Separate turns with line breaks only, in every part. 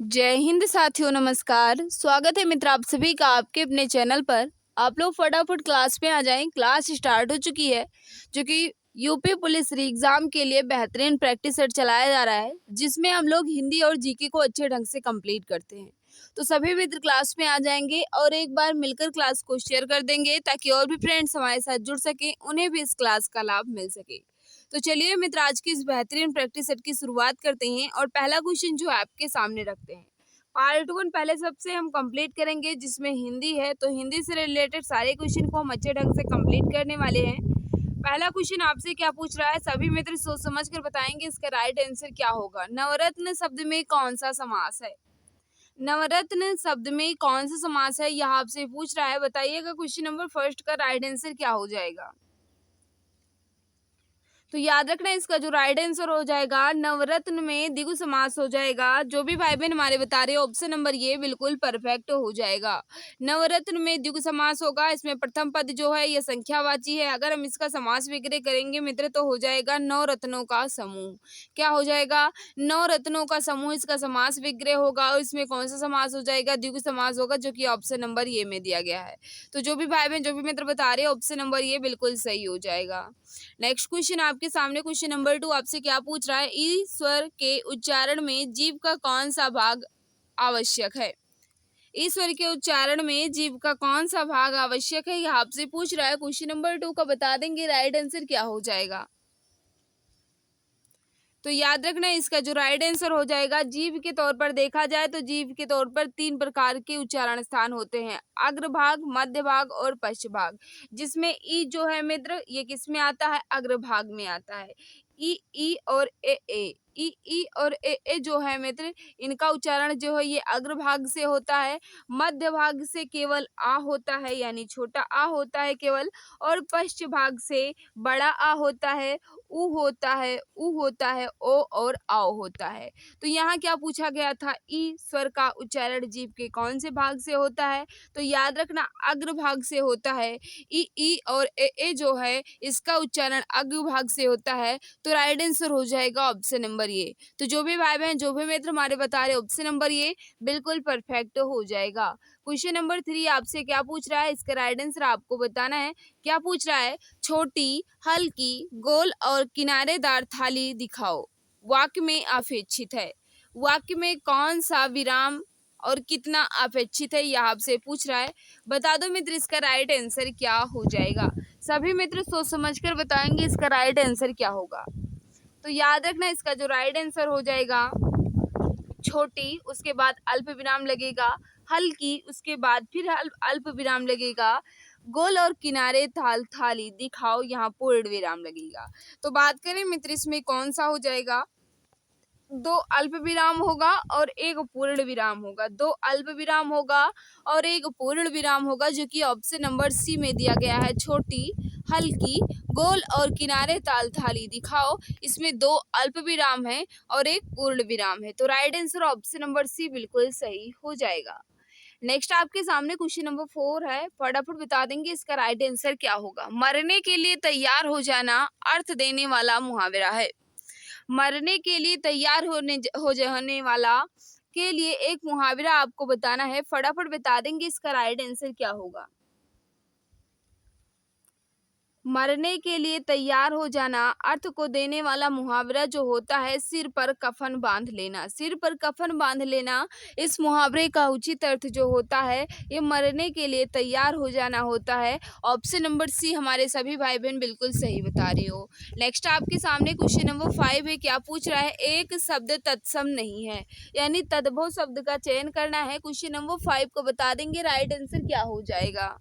जय हिंद साथियों, नमस्कार। स्वागत है मित्र आप सभी का आपके अपने चैनल पर। आप लोग फटाफट क्लास में आ जाएं। क्लास स्टार्ट हो चुकी है, जो कि यूपी पुलिस री एग्जाम के लिए बेहतरीन प्रैक्टिस सेट चलाया जा रहा है, जिसमें हम लोग हिंदी और जीके को अच्छे ढंग से कंप्लीट करते हैं। तो सभी मित्र क्लास में आ जाएंगे और एक बार मिलकर क्लास को शेयर कर देंगे, ताकि और भी फ्रेंड्स हमारे साथ जुड़ सकें, उन्हें भी इस क्लास का लाभ मिल सके। तो चलिए मित्र, आज की इस बेहतरीन प्रैक्टिस सेट की शुरुआत करते हैं और पहला क्वेश्चन जो आपके सामने रखते हैं। पार्ट 1 पहले सबसे हम कंप्लीट करेंगे, जिसमें हिंदी है। तो हिंदी से रिलेटेड सारे क्वेश्चन को हम अच्छे ढंग से कंप्लीट करने वाले हैं। पहला क्वेश्चन आपसे क्या पूछ रहा है, सभी मित्र सोच समझ कर बताएंगे इसका राइट आंसर क्या होगा। नवरत्न शब्द में कौन सा समास है? नवरत्न शब्द में कौन सा समास है, यह आपसे पूछ रहा है। बताइएगा क्वेश्चन नंबर फर्स्ट का राइट आंसर क्या हो जाएगा। तो याद रखना, इसका जो राइट आंसर हो जाएगा नवरत्न में द्विगु समास हो जाएगा। जो भी भाई बहन हमारे बता रहे हैं, ऑप्शन नंबर ये बिल्कुल परफेक्ट हो जाएगा। नवरत्न में द्विगु समास होगा। इसमें प्रथम पद जो है ये संख्यावाची है। अगर हम इसका समास विग्रह करेंगे मित्र, तो हो जाएगा नौ रत्नों का समूह। क्या हो जाएगा? नौ रत्नों का समूह इसका समास विग्रह होगा। और इसमें कौन सा समास हो जाएगा? द्विगु समास होगा, जो कि ऑप्शन नंबर ये में दिया गया है। तो जो भी भाई बहन जो भी मित्र बता रहे हैं, ऑप्शन नंबर ये बिल्कुल सही हो जाएगा। नेक्स्ट क्वेश्चन आपके सामने, क्वेश्चन नंबर 2 आपसे क्या पूछ रहा है। ईश्वर के उच्चारण में जीव का कौन सा भाग आवश्यक है? ईश्वर के उच्चारण में जीव का कौन सा भाग आवश्यक है, यह आपसे पूछ रहा है। क्वेश्चन नंबर 2 का बता देंगे, राइट आंसर क्या हो जाएगा। तो याद रखना, इसका जो राइट आंसर हो जाएगा, जीव के तौर पर देखा जाए तो जीव के तौर पर 3 प्रकार के उच्चारण स्थान होते हैं, अग्रभाग, मध्य भाग और पश्च भाग। जिसमें ई जो है मित्र, ये किस में आता है? अग्रभाग में आता है। ई और ए ई और ए जो है मित्र, इनका उच्चारण जो है ये अग्रभाग से होता है। मध्य भाग से केवल आ होता है, यानी छोटा आ होता है केवल। और पश्च भाग से बड़ा आ होता है, उ होता है, ओ और आओ होता है। तो यहाँ क्या पूछा गया था, ई स्वर का उच्चारण जीभ के कौन से भाग से होता है? तो याद रखना, अग्र भाग से होता है। ई और ए जो है, इसका उच्चारण अग्र भाग से होता है। तो राइट आंसर हो जाएगा ऑप्शन नंबर ये। तो जो भी भाई बहन जो भी मित्र हमारे बता रहे, ऑप्शन नंबर ये बिल्कुल परफेक्ट हो जाएगा। क्वेश्चन नंबर 3 आपसे क्या पूछ रहा है, इसका राइट आंसर आपको बताना है। क्या पूछ रहा है? छोटी, हल्की, गोल और किनारेदार थाली दिखाओ। वाक्य में अपेक्षित है। वाक्य में कौन सा विराम और कितना अपेक्षित है, यह आपसे पूछ रहा है। बता दो मित्र, इसका राइट आंसर क्या हो जाएगा। सभी मित्र सोच समझकर बताएंगे इसका राइट आंसर क्या होगा। तो याद रखना, इसका जो राइट आंसर हो जाएगा, छोटी, उसके बाद अल्प विराम लगेगा, हल्की, उसके बाद फिर अल्प विराम लगेगा, गोल और किनारे थाली दिखाओ, यहाँ पूर्ण विराम लगेगा। तो बात करें मित्र, इसमें कौन सा हो जाएगा? 2 अल्प विराम होगा और एक पूर्ण विराम होगा। 2 अल्प विराम होगा और एक पूर्ण विराम होगा, जो कि ऑप्शन नंबर सी में दिया गया है। छोटी, हल्की, गोल और किनारे थाली दिखाओ, इसमें 2 अल्प विराम है और एक पूर्ण विराम है। तो right answer option number C बिल्कुल सही हो जाएगा। नेक्स्ट आपके सामने क्वेश्चन नंबर 4 है। फटाफट बता देंगे इसका राइट आंसर क्या होगा। मरने के लिए तैयार हो जाना अर्थ देने वाला मुहावरा है। मरने के लिए तैयार हो जाने वाला के लिए एक मुहावरा आपको बताना है। फटाफट बता देंगे इसका राइट आंसर क्या होगा। मरने के लिए तैयार हो जाना अर्थ को देने वाला मुहावरा जो होता है, सिर पर कफन बांध लेना। सिर पर कफन बांध लेना, इस मुहावरे का उचित अर्थ जो होता है, ये मरने के लिए तैयार हो जाना होता है। ऑप्शन नंबर सी हमारे सभी भाई बहन बिल्कुल सही बता रहे हो। नेक्स्ट आपके सामने क्वेश्चन नंबर 5 है। क्या पूछ रहा है? एक शब्द तत्सम नहीं है, यानी तद्भव शब्द का चयन करना है। क्वेश्चन नंबर 5 को बता देंगे, राइट आंसर क्या हो जाएगा।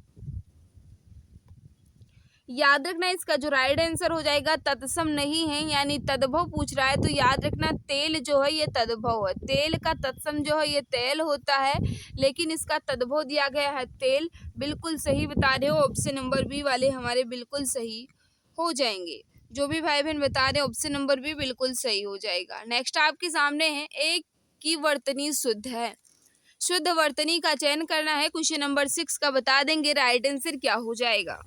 याद रखना, इसका जो राइट आंसर हो जाएगा, तत्सम नहीं है, यानी तद्भव पूछ रहा है। तो याद रखना, तेल जो है ये तद्भव है। तेल का तत्सम जो है ये तेल होता है, लेकिन इसका तद्भव दिया गया है तेल। बिल्कुल सही बता रहे हो, ऑप्शन नंबर बी वाले हमारे बिल्कुल सही हो जाएंगे। जो भी भाई बहन बता रहे हैं, ऑप्शन नंबर बी बिल्कुल सही हो जाएगा। नेक्स्ट आपके सामने है, एक की वर्तनी शुद्ध है। शुद्ध वर्तनी का चयन करना है। क्वेश्चन नंबर 6 का बता देंगे, राइट आंसर क्या हो जाएगा।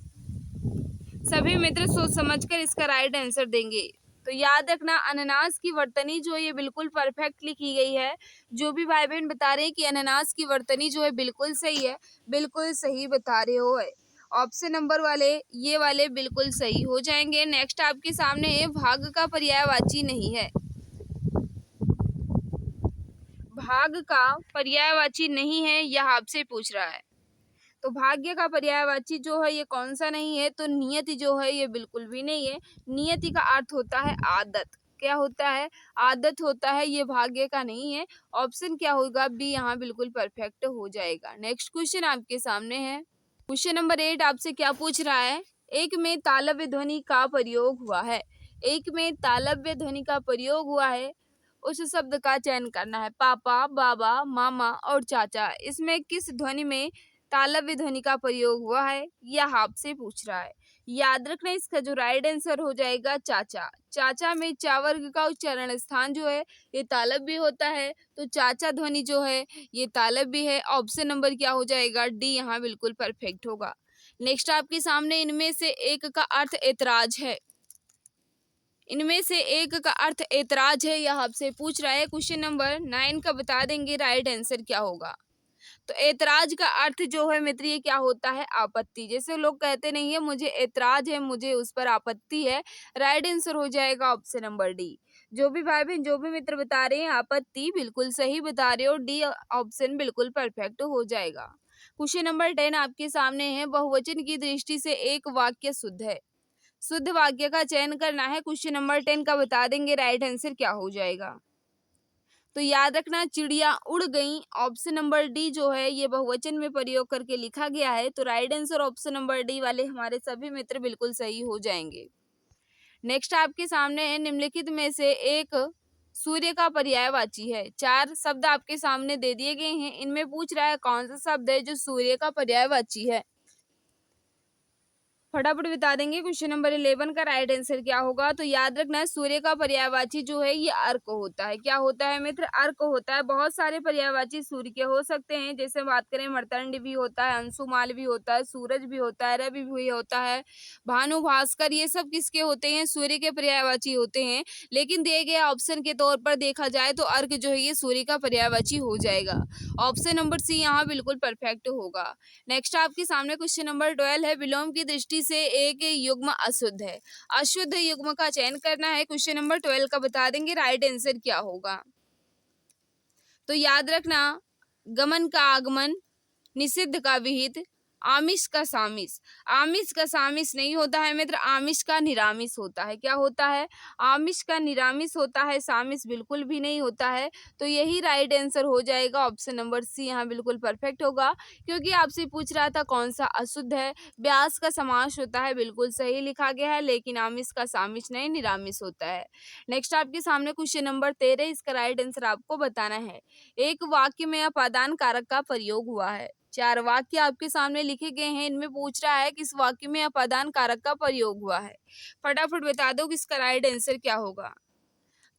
सभी मित्र सोच समझकर इसका राइट आंसर देंगे। तो याद रखना अनानास की वर्तनी जो है ये बिल्कुल परफेक्ट लिखी गई है। जो भी भाई बहन बता रहे हैं कि अनानास की वर्तनी जो है बिल्कुल सही है, बिल्कुल सही बता रहे हो है। ऑप्शन नंबर वाले ये वाले बिल्कुल सही हो जाएंगे। नेक्स्ट आपके सामने है भाग का पर्यायवाची नहीं है। भाग का पर्यायवाची नहीं है यह आपसे पूछ रहा है। तो भाग्य का पर्यायवाची जो है ये कौन सा नहीं है, तो नियति जो है ये बिल्कुल भी नहीं है। नियति का अर्थ होता है आदत। क्या होता है? आदत होता है, ये भाग्य का नहीं है। ऑप्शन क्या होगा? बी यहाँ बिल्कुल परफेक्ट हो जाएगा। नेक्स्ट क्वेश्चन आपके सामने है। क्वेश्चन नंबर 8 आपसे क्या पूछ रहा है? एक में तालव्य ध्वनि का प्रयोग हुआ है। एक में तालव्य ध्वनि का प्रयोग हुआ है, उस शब्द का चयन करना है। पापा, बाबा, मामा और चाचा, इसमें किस ध्वनि में तालव्य ध्वनि का प्रयोग हुआ है, यह आपसे पूछ रहा है। याद रखना इसका जो राइट आंसर हो जाएगा चाचा। चाचा में चा वर्ग का उच्चारण स्थान जो है ये तालव्य होता है, तो चाचा ध्वनि जो है ये तालव्य है। ऑप्शन नंबर क्या हो जाएगा? डी यहाँ बिल्कुल परफेक्ट होगा। नेक्स्ट आपके सामने इनमें से एक का अर्थ ऐतराज है। इनमें से एक का अर्थ ऐतराज है, यह आपसे पूछ रहा है। क्वेश्चन नंबर 9 का बता देंगे राइट आंसर क्या होगा। तो ऐतराज का अर्थ जो है मित्र ये क्या होता है? आपत्ति। जैसे लोग कहते नहीं है मुझे ऐतराज है, मुझे उस पर आपत्ति है। राइट आंसर हो जाएगा ऑप्शन नंबर डी। जो भी भाई बहन जो भी मित्र बता रहे हैं आपत्ति बिल्कुल सही बता रहे हो, डी ऑप्शन बिल्कुल परफेक्ट हो जाएगा। क्वेश्चन नंबर 10 आपके सामने है। बहुवचन की दृष्टि से एक वाक्य शुद्ध है। शुद्ध वाक्य का चयन करना है। क्वेश्चन नंबर 10 का बता देंगे राइट आंसर क्या हो जाएगा। तो याद रखना चिड़िया उड़ गई, ऑप्शन नंबर डी जो है ये बहुवचन में प्रयोग करके लिखा गया है, तो right answer option number D वाले हमारे सभी मित्र बिल्कुल सही हो जाएंगे। नेक्स्ट आपके सामने है निम्नलिखित में से एक सूर्य का पर्यायवाची है। 4 शब्द आपके सामने दे दिए गए हैं, इनमें पूछ रहा है कौन सा शब्द है जो सूर्य का पर्यायवाची है। फटाफट बता देंगे। क्वेश्चन नंबर 11 का राइट आंसर क्या होगा। तो याद रखना सूर्य का पर्यायवाची जो है ये अर्क होता है। क्या होता है मित्र? अर्क होता है। बहुत सारे पर्यायवाची सूर्य के हो सकते हैं, जैसे बात करें मर्तंड भी होता है, अंशुमाल भी होता है, सूरज भी होता है, रवि भी होता है, भानु, भास्कर, ये सब किसके होते हैं? सूर्य के पर्यायवाची होते हैं। लेकिन दिए गए ऑप्शन के तौर पर देखा जाए तो अर्क जो है ये सूर्य का पर्यायवाची हो जाएगा। ऑप्शन नंबर सी यहाँ बिल्कुल परफेक्ट होगा। नेक्स्ट आपके सामने क्वेश्चन नंबर 12 है। विलोम की दृष्टि से एक युग्म अशुद्ध है। अशुद्ध युग्म का चयन करना है। क्वेश्चन नंबर 12 का बता देंगे राइट आंसर क्या होगा। तो याद रखना गमन का आगमन, निषिद्ध का विहित, आमिष का सामिष। आमिष का सामिष नहीं होता है मित्र, आमिष का निरामिष होता है। क्या होता है? आमिष का निरामिष होता है, सामिष बिल्कुल भी नहीं होता है। तो यही राइट आंसर हो जाएगा। ऑप्शन नंबर सी यहाँ बिल्कुल परफेक्ट होगा, क्योंकि आपसे पूछ रहा था कौन सा अशुद्ध है। ब्यास का समास होता है, बिल्कुल सही लिखा गया है, लेकिन आमिष का सामिष नहीं, निरामिष होता है। नेक्स्ट आपके सामने क्वेश्चन नंबर 13, इसका राइट आंसर आपको बताना है। एक वाक्य में अपादान कारक का प्रयोग हुआ है। 4 वाक्य आपके सामने लिखे गए हैं, इनमें पूछ रहा है किस वाक्य में अपादान कारक का प्रयोग हुआ है। फटाफट बता दो कि इसका राइट आंसर क्या होगा।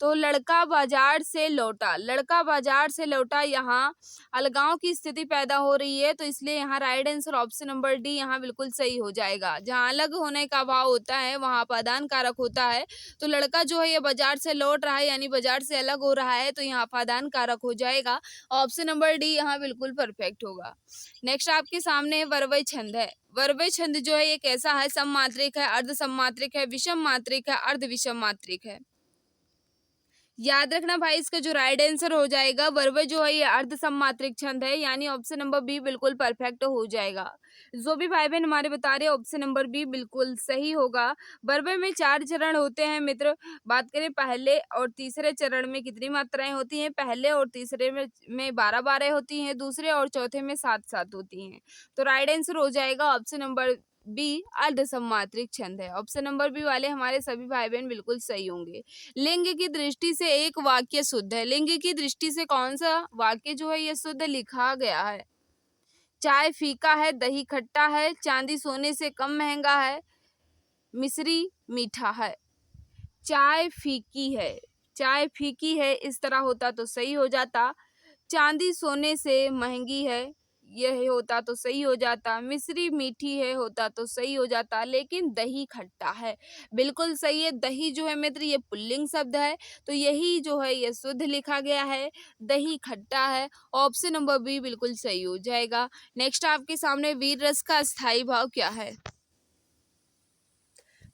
तो लड़का बाजार से लौटा, लड़का बाजार से लौटा, यहाँ अलगाव की स्थिति पैदा हो रही है, तो इसलिए यहाँ right answer option number D यहाँ बिल्कुल सही हो जाएगा। जहाँ अलग होने का भाव होता है वहाँ अपादान कारक होता है। तो लड़का जो है ये बाजार से लौट रहा है, यानी बाजार से अलग हो रहा है, तो यहाँ अपादान कारक हो जाएगा। ऑप्शन नंबर डी यहाँ बिल्कुल परफेक्ट होगा। नेक्स्ट आपके सामने वर्वय छंद है। वर्वय छंद जो है ये कैसा है? सममात्रिक है, अर्ध सममात्रिक है, विषम मात्रिक है, अर्ध विषम मात्रिक है। याद रखना भाई इसका जो राइट आंसर हो जाएगा वर्वय जो है ये अर्ध सममात्रिक छंद है, यानी ऑप्शन नंबर बी बिल्कुल परफेक्ट हो जाएगा। जो भी भाई बहन हमारे बता रहे हैं ऑप्शन नंबर बी बिल्कुल सही होगा। वर्वय में 4 चरण होते हैं मित्र। बात करें पहले और तीसरे चरण में कितनी मात्राएं होती हैं? पहले और तीसरे में 12-12 होती हैं, दूसरे और चौथे में 7-7 होती हैं। तो राइट आंसर हो जाएगा ऑप्शन नंबर बी अर्ध सममात्रिक छंद है। ऑप्शन नंबर बी वाले हमारे सभी भाई बहन बिल्कुल सही होंगे। लिंग की दृष्टि से एक वाक्य शुद्ध है। लिंग की दृष्टि से कौन सा वाक्य जो है ये शुद्ध लिखा गया है? चाय फीका है, दही खट्टा है, चांदी सोने से कम महंगा है, मिश्री मीठा है। चाय फीकी है, चाय फीकी है, इस तरह होता तो सही हो जाता। चांदी सोने से महंगी है, यह होता तो सही हो जाता, मिश्री मीठी है होता तो सही हो जाता, लेकिन दही खट्टा है। बिल्कुल सही है, दही जो है मित्र ये पुल्लिंग शब्द है, तो यही जो है ये शुद्ध लिखा गया है, दही खट्टा है। ऑप्शन नंबर बी बिल्कुल सही हो जाएगा। नेक्स्ट आपके सामने वीर रस का स्थायी भाव क्या है?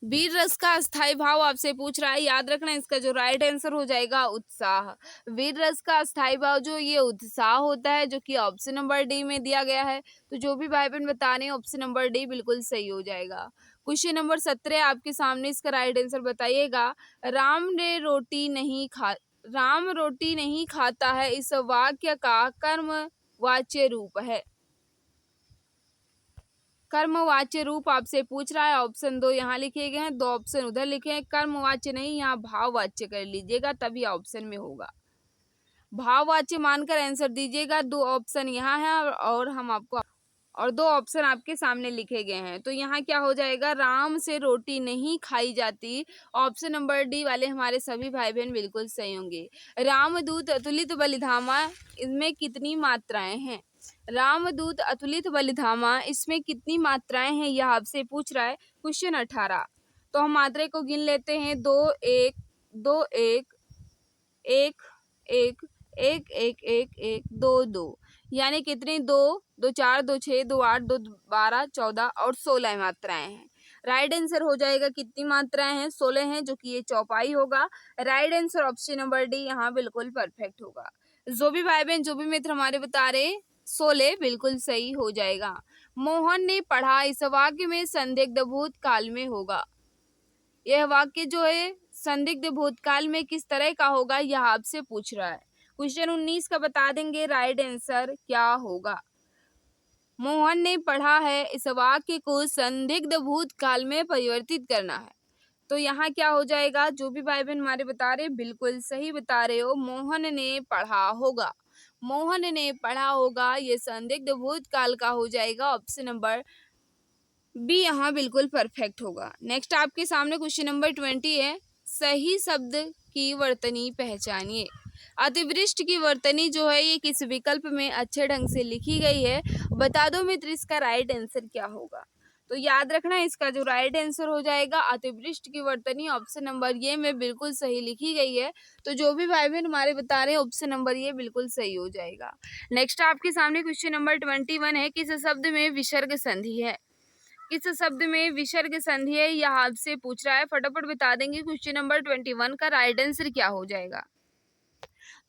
वीर रस का अस्थाई भाव आपसे पूछ रहा है, याद रखना इसका जो राइट आंसर हो जाएगा उत्साह। वीर रस का अस्थाई भाव जो ये उत्साह होता है, जो कि ऑप्शन नंबर डी में दिया गया है। तो जो भी भाई बहन बता रहे हैं ऑप्शन नंबर डी बिल्कुल सही हो जाएगा। क्वेश्चन नंबर 17 आपके सामने, इसका राइट आंसर बताइएगा। राम ने रोटी नहीं खा राम रोटी नहीं खाता है, इस वाक्य का कर्म वाच्य रूप है। कर्मवाच्य रूप आपसे पूछ रहा है, ऑप्शन 2 यहाँ लिखे गए हैं, 2 ऑप्शन उधर लिखे हैं। कर्मवाच्य नहीं, यहाँ भाववाच्य कर लीजिएगा तभी ऑप्शन में होगा। भाववाच्य मानकर आंसर दीजिएगा। 2 ऑप्शन यहाँ है और हम आपको और 2 ऑप्शन आपके सामने लिखे गए हैं। तो यहाँ क्या हो जाएगा, राम से रोटी नहीं खाई जाती। ऑप्शन नंबर डी वाले हमारे सभी भाई बहन बिल्कुल सही होंगे। रामदूत अतुलित बलिधामा, इनमें कितनी मात्राएं हैं? रामदूत अतुलित बलिधामा, इसमें कितनी मात्राएं हैं यह आपसे पूछ रहा है। क्वेश्चन 18। तो हम मात्रा को गिन लेते हैं। 2 1 2 1 1 1 1 1 1 1 2 2, यानी कितनी? 2 2 4 2 6 2 8 2 12 14 और 16 मात्राएं हैं। राइट आंसर हो जाएगा कितनी मात्राएं हैं? 16 हैं, जो कि ये चौपाई होगा। Right answer option number D यहाँ बिल्कुल परफेक्ट होगा। जो भी भाई बहन जो भी मित्र हमारे बता रहे, 16 बिल्कुल सही हो जाएगा। मोहन ने पढ़ा, इस वाक्य में संदिग्ध भूतकाल में होगा। यह वाक्य जो है संदिग्ध भूतकाल में किस तरह का होगा यह आपसे पूछ रहा है। क्वेश्चन 19 का बता देंगे राइट आंसर क्या होगा। मोहन ने पढ़ा है, इस वाक्य को संदिग्ध भूतकाल में परिवर्तित करना है। तो यहाँ क्या हो जाएगा, जो भी भाई बहन हमारे बता रहे बिल्कुल सही बता रहे हो। मोहन ने पढ़ा होगा, मोहन ने पढ़ा होगा, ये संदिग्ध भूतकाल का हो जाएगा। ऑप्शन नंबर बी यहाँ बिल्कुल परफेक्ट होगा। नेक्स्ट आपके सामने क्वेश्चन नंबर 20 है। सही शब्द की वर्तनी पहचानिए। अतिवृष्टि की वर्तनी जो है ये किस विकल्प में अच्छे ढंग से लिखी गई है, बता दो मित्र इसका राइट आंसर क्या होगा। तो याद रखना इसका जो राइट आंसर हो जाएगा अतिवृष्टि की वर्तनी ऑप्शन नंबर ये में बिल्कुल सही लिखी गई है। तो जो भी भाई बहन हमारे बता रहे हैं ऑप्शन नंबर ये बिल्कुल सही हो जाएगा। नेक्स्ट आपके सामने क्वेश्चन नंबर 21 है। किस शब्द में विसर्ग संधि है? किस शब्द में विसर्ग संधि है यह आपसे पूछ रहा है। फटाफट बता देंगे क्वेश्चन नंबर 21 का राइट आंसर क्या हो जाएगा।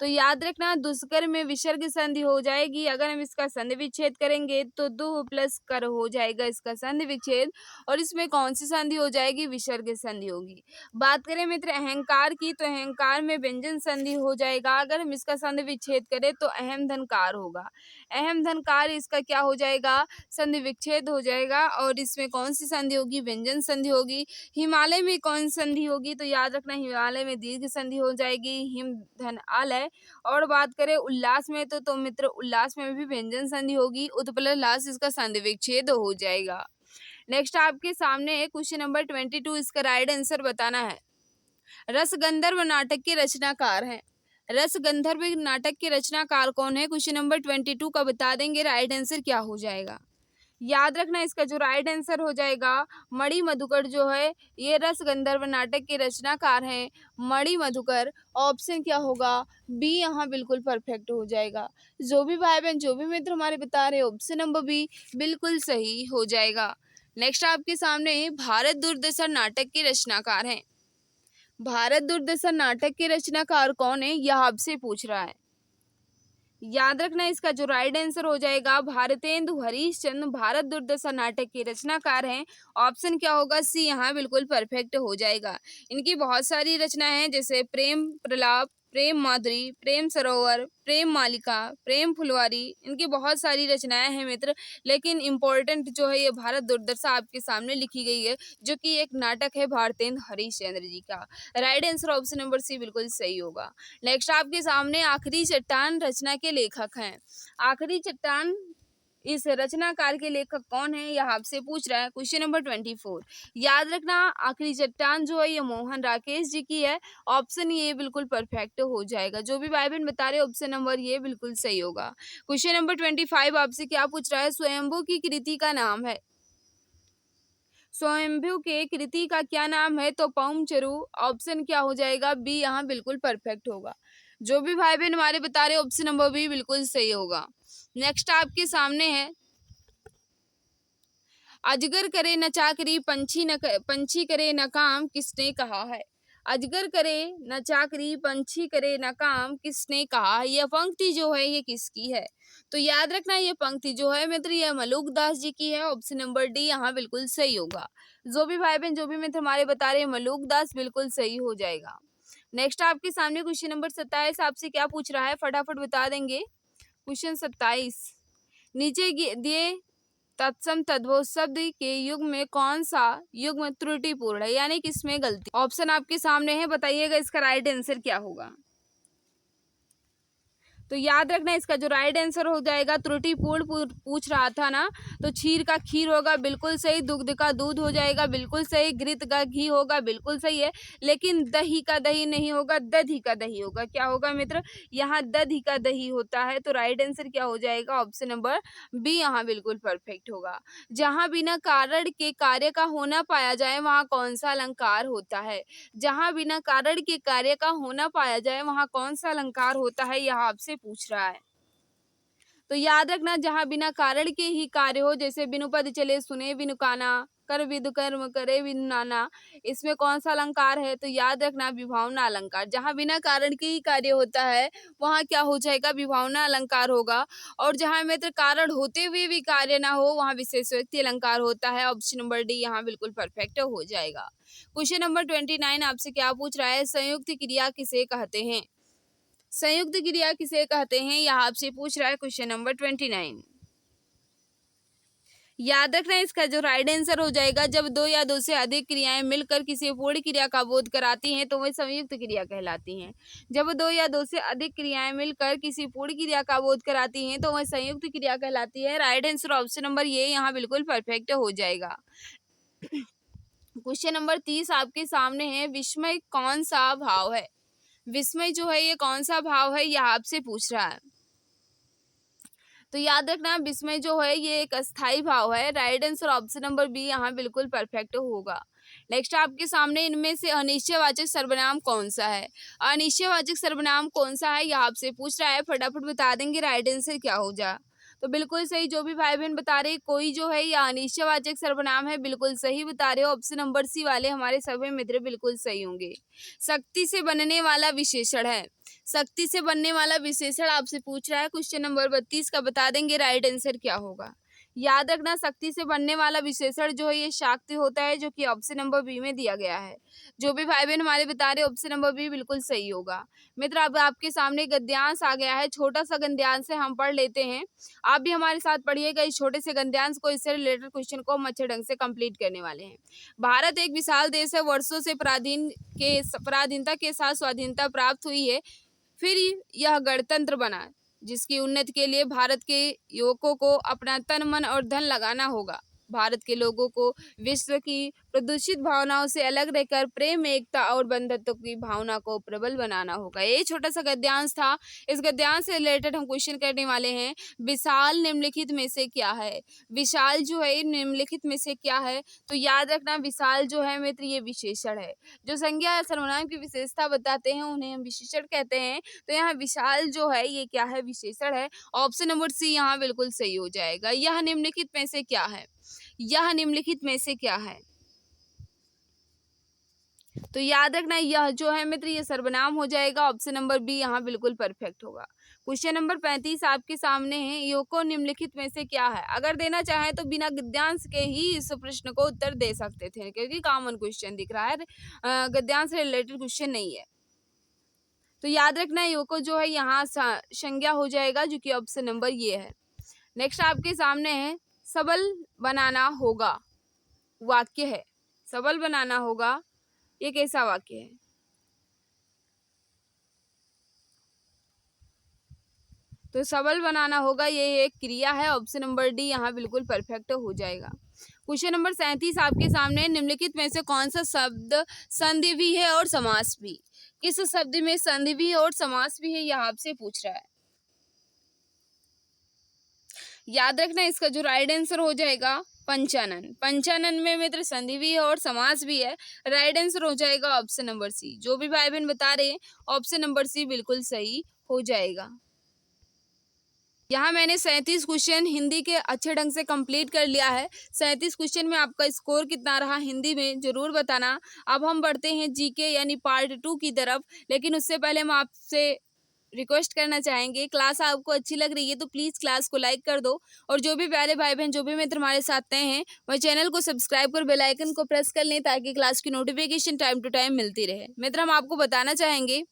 तो याद रखना दुष्कर में विसर्ग संधि हो जाएगी। अगर हम इसका संधि विच्छेद करेंगे तो दो प्लस कर हो जाएगा इसका संधि विच्छेद, और इसमें कौन सी संधि हो जाएगी? विसर्ग संधि होगी। बात करें मित्र अहंकार की, तो अहंकार में व्यंजन संधि हो जाएगा। अगर हम इसका संधि विच्छेद करें तो अहम धनकार होगा। अहम धनकार इसका क्या हो जाएगा? संधि विच्छेद हो जाएगा। और इसमें कौन सी संधि होगी? व्यंजन संधि होगी। हिमालय में कौन संधि होगी? तो याद रखना हिमालय में दीर्घ संधि हो जाएगी, हिम धन आलय। और बात करें उल्लास में तो मित्र उल्लास में भी व्यंजन संधि होगी। उत्पल लास इसका संधि विच्छेद हो जाएगा। नेक्स्ट आपके सामने है क्वेश्चन नंबर 22, इसका राइट आंसर बताना है। रसगंधर्व नाटक के रचनाकार हैं। रसगंधर्व नाटक के रचनाकार कौन है? क्वेश्चन नंबर 22 का बता देंगे राइट आंसर क्या हो जाएगा। याद रखना इसका जो राइट आंसर हो जाएगा मणि मधुकर जो है ये रस गंधर्व नाटक के रचनाकार हैं, मणि मधुकर। ऑप्शन क्या होगा? बी यहाँ बिल्कुल परफेक्ट हो जाएगा। जो भी भाई बहन जो भी मित्र हमारे बता रहे ऑप्शन नंबर बी बिल्कुल सही हो जाएगा। नेक्स्ट आपके सामने भारत दूरदर्शन नाटक के रचनाकार हैं। भारत दूरदर्शन नाटक के रचनाकार कौन है यह आपसे पूछ रहा है। याद रखना इसका जो राइट आंसर हो जाएगा भारतेंदु हरीशचंद्र भारत दूरदर्शन नाटक के रचनाकार हैं। ऑप्शन क्या होगा? सी यहाँ बिल्कुल परफेक्ट हो जाएगा। इनकी बहुत सारी रचनाएं हैं, जैसे प्रेम प्रलाप, प्रेम माधुरी, प्रेम सरोवर, प्रेम मालिका, प्रेम फुलवारी। इनकी बहुत सारी रचनाएं हैं मित्र, लेकिन इम्पोर्टेंट जो है ये भारत दूरदर्शन आपके सामने लिखी गई है, जो कि एक नाटक है भारतेंदु हरीशचंद्र जी का। Right answer option number C बिल्कुल सही होगा। नेक्स्ट आपके सामने आखिरी चट्टान रचना के लेखक हैं। आखिरी चट्टान इस रचनाकार के लेखक कौन है, यह आपसे पूछ रहा है। क्वेश्चन नंबर 24, याद रखना आखिरी चट्टान जो है ये मोहन राकेश जी की है। ऑप्शन ये बिल्कुल परफेक्ट हो जाएगा। जो भी भाई बहन बता रहे ऑप्शन नंबर ये बिल्कुल सही होगा। क्वेश्चन नंबर 25 आपसे क्या पूछ रहा है, स्वयंभू की कृति का नाम है। स्वयंभू के कृति का क्या नाम है, तो पौमचरू। ऑप्शन क्या हो जाएगा, बी यहाँ बिल्कुल परफेक्ट होगा। जो भी भाई बहन हमारे बता रहे ऑप्शन नंबर बी बिल्कुल सही होगा। नेक्स्ट आपके सामने है, अजगर करे न चाकरी पंछी करे न काम किसने कहा है। अजगर करे न चाकरी पंछी करे न काम किसने कहा है। यह पंक्ति जो है ये किसकी है, तो याद रखना ये पंक्ति जो है मित्र ये मलुकदास जी की है। ऑप्शन नंबर डी यहाँ बिल्कुल सही होगा। जो भी भाई बहन जो भी मित्र हमारे बता रहे हैं मलुकदास बिल्कुल सही हो जाएगा। नेक्स्ट आपके सामने क्वेश्चन नंबर 27 आपसे क्या पूछ रहा है, फटाफट बता देंगे। क्वेश्चन 27, नीचे दिए तत्सम तद्भव शब्द के युग में कौन सा युग्म त्रुटिपूर्ण है, यानी किसमें गलती। ऑप्शन आपके सामने है, बताइएगा इसका राइट आंसर क्या होगा। तो याद रखना इसका जो राइट आंसर हो जाएगा, त्रुटिपूर्ण पूछ रहा था ना, तो क्षीर का खीर होगा बिल्कुल सही, दुग्ध का दूध हो जाएगा बिल्कुल सही, घृत का घी होगा बिल्कुल सही है, लेकिन दही का दही नहीं होगा, दधी का दही होगा। क्या होगा मित्र, यहाँ दधी का दही होता है। तो राइट आंसर क्या हो जाएगा, ऑप्शन नंबर बी यहाँ बिल्कुल परफेक्ट होगा। जहाँ बिना कारण के कार्य का होना पाया जाए वहाँ कौन सा अलंकार होता है। जहाँ बिना कारण के कार्य का होना पाया जाए वहाँ कौन सा अलंकार होता है, यह आपसे पूछ रहा है। तो याद रखना जहाँ बिना कारण के ही कार्य हो, जैसे बिनु पद चले सुने बिनु काना, कर विदु कर्म करे बिनु नाना, इसमें कौन सा अलंकार है, तो याद रखना विभावना अलंकार। जहाँ बिना कारण के ही कार्य होता है वहाँ क्या हो जाएगा, विभावना अलंकार होगा। और जहाँ मित्र कारण होते हुए भी कार्य ना हो वहाँ विशेष व्यक्ति अलंकार होता है। ऑप्शन नंबर डी यहाँ बिल्कुल परफेक्ट हो जाएगा। क्वेश्चन नंबर 29 आपसे क्या पूछ रहा है, संयुक्त क्रिया किसे कहते हैं। संयुक्त क्रिया किसे कहते हैं, यह आपसे पूछ रहा है। क्वेश्चन नंबर 29, याद रखना इसका जो राइट आंसर हो जाएगा, जब दो या दो से अधिक क्रियाएं मिलकर किसी पूर्ण क्रिया का बोध कराती हैं तो वह संयुक्त क्रिया कहलाती हैं। जब दो या दो से अधिक क्रियाएं मिलकर किसी पूर्ण क्रिया का बोध कराती हैं तो वह संयुक्त क्रिया कहलाती है। राइट आंसर ऑप्शन नंबर ये यहाँ बिल्कुल परफेक्ट हो जाएगा। क्वेश्चन नंबर 30 आपके सामने है, विस्मय कौन सा भाव है। विस्मय जो है ये कौन सा भाव है, यह आपसे पूछ रहा है। तो याद रखना विस्मय जो है ये एक अस्थाई भाव है। Right answer option number B यहाँ बिल्कुल परफेक्ट होगा। नेक्स्ट आपके सामने इनमें से अनिश्चयवाचक सर्वनाम कौन सा है। अनिश्चयवाचक सर्वनाम कौन सा है, यह आपसे पूछ रहा है, फटाफट बता देंगे राइट आंसर क्या हो जा। तो बिल्कुल सही, जो भी भाई बहन बता रहे कोई जो है या अनिश्चयवाचक सर्वनाम है बिल्कुल सही बता रहे हो। ऑप्शन नंबर सी वाले हमारे सभी मित्र बिल्कुल सही होंगे। शक्ति से बनने वाला विशेषण है। शक्ति से बनने वाला विशेषण आपसे पूछ रहा है। क्वेश्चन नंबर 32 का बता देंगे राइट आंसर क्या होगा। याद रखना शक्ति से बनने वाला विशेषण जो है ये शाक्ति होता है, जो कि ऑप्शन नंबर बी में दिया गया है। जो भी भाई बहन हमारे बता रहे ऑप्शन नंबर बी बिल्कुल सही होगा। मित्र अब आपके सामने गद्यांश आ गया है, छोटा सा गद्यांश से हम पढ़ लेते हैं। आप भी हमारे साथ पढ़िएगा इस छोटे से गद्यांश को, इससे रिलेटेड क्वेश्चन को हम अच्छे ढंग से कंप्लीट करने वाले हैं। भारत एक विशाल देश है, वर्षों से पराधीनता के साथ स्वाधीनता प्राप्त हुई है, फिर यह गणतंत्र बना, जिसकी उन्नति के लिए भारत के युवकों को अपना तन मन और धन लगाना होगा। भारत के लोगों को विश्व की प्रदूषित भावनाओं से अलग रहकर प्रेम, एकता और बंधुत्व की भावना को प्रबल बनाना होगा। ये छोटा सा गद्यांश था। इस गद्यांश से रिलेटेड हम क्वेश्चन करने वाले हैं। विशाल निम्नलिखित में से क्या है। विशाल जो है निम्नलिखित में से क्या है, तो याद रखना विशाल जो है मित्र ये विशेषण है। जो संज्ञा या सर्वनाम की विशेषता बताते हैं उन्हें हम विशेषण कहते हैं। तो यहाँ विशाल जो है ये क्या है, विशेषण है। ऑप्शन नंबर सी यहाँ बिल्कुल सही हो जाएगा। यह निम्नलिखित में से क्या है, यह निम्नलिखित में से क्या है, तो याद रखना यह जो है मित्र ये सर्वनाम हो जाएगा। ऑप्शन नंबर बी यहाँ बिल्कुल परफेक्ट होगा। क्वेश्चन नंबर 35 आपके सामने है, योको निम्नलिखित में से क्या है। अगर देना चाहे तो बिना गद्यांश के ही इस प्रश्न को उत्तर दे सकते थे, क्योंकि कॉमन क्वेश्चन दिख रहा है, गद्यांश से रिलेटेड क्वेश्चन नहीं है। तो याद रखना योको जो है यहाँ संज्ञा हो जाएगा, जो कि ऑप्शन नंबर ये है। नेक्स्ट आपके सामने है, सबल बनाना होगा वाक्य है। सबल बनाना होगा ये कैसा वाक्य है। तो सबल बनाना होगा, ये एक क्रिया है। ऑप्शन नंबर डी यहाँ बिल्कुल परफेक्ट हो जाएगा। क्वेश्चन नंबर 37 आपके सामने, निम्नलिखित में से कौन सा शब्द संधि भी है और समास भी? किस शब्द में संधि भी है और समास भी है, यह आपसे पूछ रहा है। याद रखना, इसका जो राइट आंसर हो जाएगा पंचानन। पंचानन में मित्र संधि भी है और समास भी है। राइट आंसर हो जाएगा ऑप्शन नंबर सी। जो भी भाई बहन बता रहे हैं, ऑप्शन नंबर सी बिल्कुल सही हो जाएगा। यहाँ मैंने 37 क्वेश्चन हिंदी के अच्छे ढंग से कंप्लीट कर लिया है। 37 क्वेश्चन में आपका स्कोर कितना रहा हिंदी में जरूर बताना। अब हम बढ़ते हैं जीके यानी पार्ट 2 की तरफ, लेकिन उससे पहले हम आपसे रिक्वेस्ट करना चाहेंगे, क्लास आपको अच्छी लग रही है तो प्लीज़ क्लास को लाइक कर दो, और जो भी प्यारे भाई बहन जो भी मित्र हमारे साथ नए हैं वह चैनल को सब्सक्राइब कर बेल आइकन को प्रेस कर लें ताकि क्लास की नोटिफिकेशन टाइम टू टाइम मिलती रहे। मित्र, हम आपको बताना चाहेंगे,